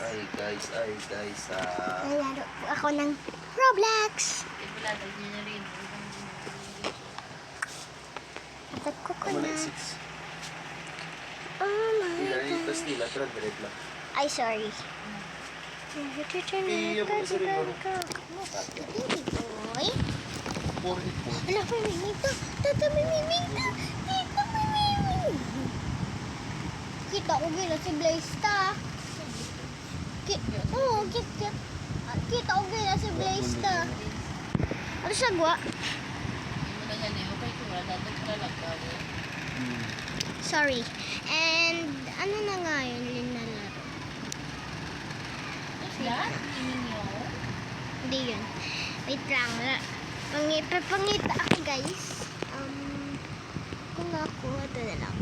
Ay guys, Nalaro po ako ng Roblox. At ko na. Oh my God. Ay, sorry. Boy. Ala, may miming to. Tata, may miming to. Tita, may miming. Kita ko gila si Blaze ta. Oo, kita ko gila si Blaze ta. Ano siya gwa? Sorry. And ano na nga yun linalaro? Hindi yun. Wait lang. Pangita ako guys. Kung ako, ito na lang.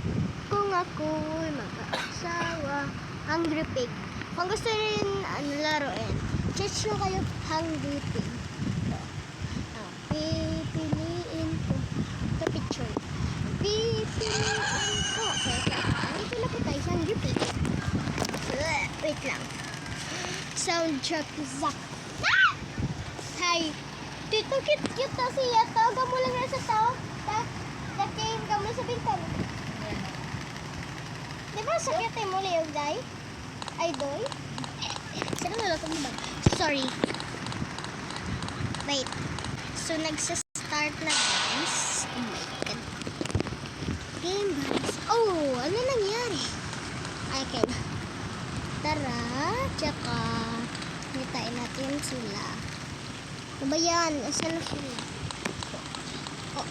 Kung ako'y mag-asawa, Hungry Pig. Kung gusto rin laruin, search nyo kayo Hungry Pig. Pipiliin ko. Ito picture. Pipiliin ko. Dito na po tayo sa Hungry Pig. Wait lang. Soundtrack Zak. Ah! Hi. Dito cute na siya to. Gamo lang na sa tao. Game kami sa bintang. Di ba sakit mo liyog, day? Ay, doy? Saan na lang ba? Sorry. Wait. So, nagsa-start na guys. Oh my God. Game guys. Oh, ano nangyari? Okay. Tara. Tsaka, nitain natin sila. Ano ba yan? Asan na sila? Oh.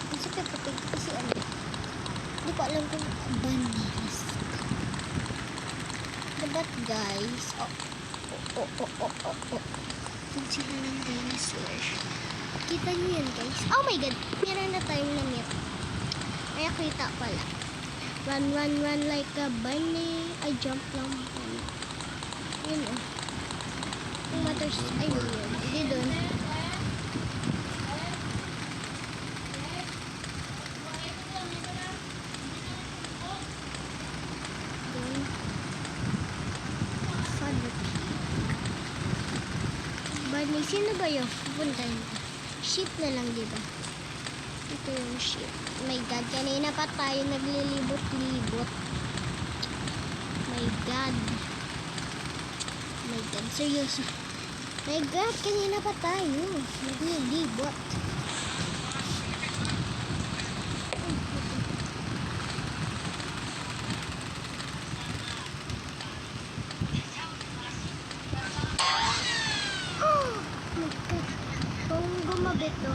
Ang sakit patig kasi ano. Hindi ko alam kung bananas. Diba guys? Yan sila ng dinosaur. Kita nyo yan guys. Oh my God! Meron na tayong namit. Ay, kita pala. Run like a bunny. I jump lang po. Yun oh. Yung matters. Ay, yun. Hindi dun. Bunny, sino ba yun? Pupuntahin ko. Sheep na lang, diba? Ito yung sheep. Oh my God, kanina pa tayo naglilibot-libot. My God. My God, seryoso. My God, kanina pa tayo naglilibot. Gumabito,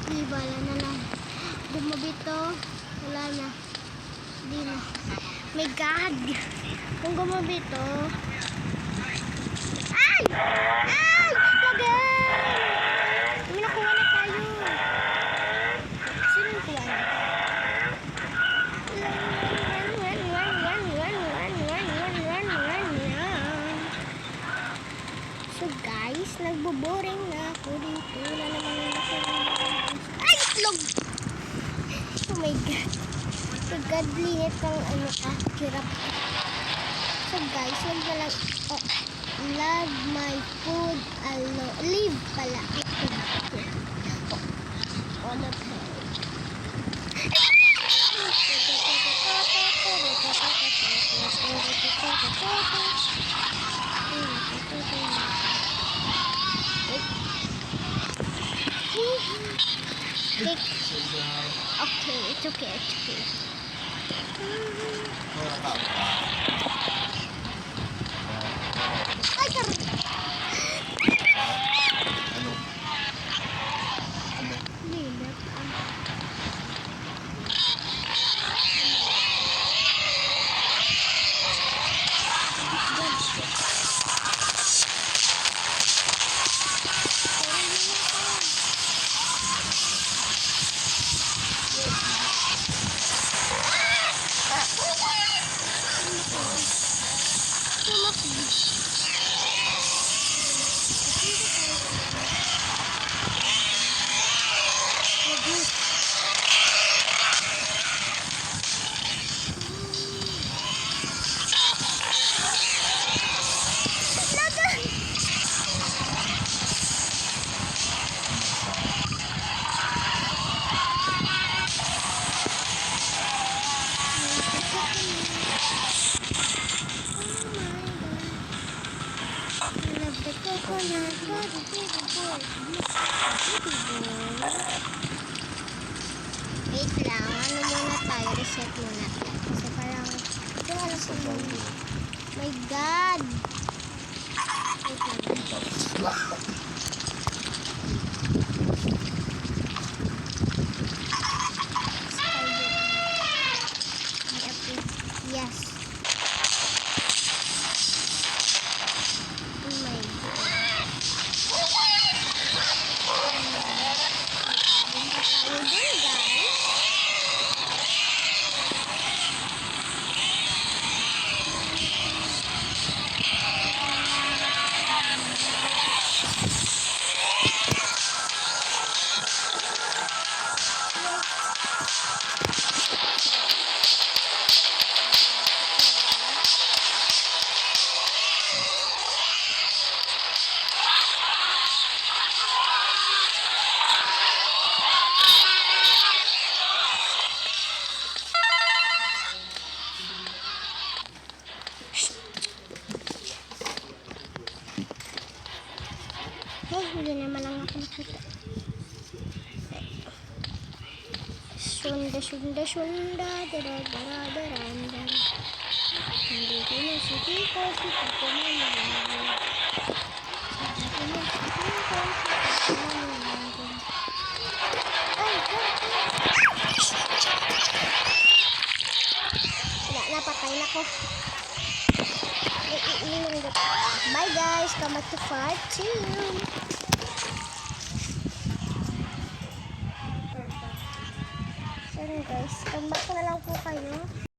di wala na lang. Gumabito, wala na. Di na. My God! Kung gumabito, ay! Ay! Lagay! May nakuha na tayo. Sino nakuha na? So guys, nagbo-boring na ako dito. Wala naman ako. Ay! Itlog! Oh my God. So God, linit kang ano ka, kirap. So guys, huwag na lang, love my food alone. Leave pala. All of her. Okay, it's okay. Ay, karoon. Lilat. Wait lang, ano muna tayo, reset muna. Kasi parang, ito ano sa my God! Wait lang. Yes. Oh my God. Punta tayo dun, guys. Hindi naman lang ako nakita. Sunda, daranda. Hindi ko na si Kiko manalago. Hindi ko na si Kiko manalago. Ay, wala, napatay na ko. Bye guys, come back to part 2. Sorry guys, come back na lang po kayo.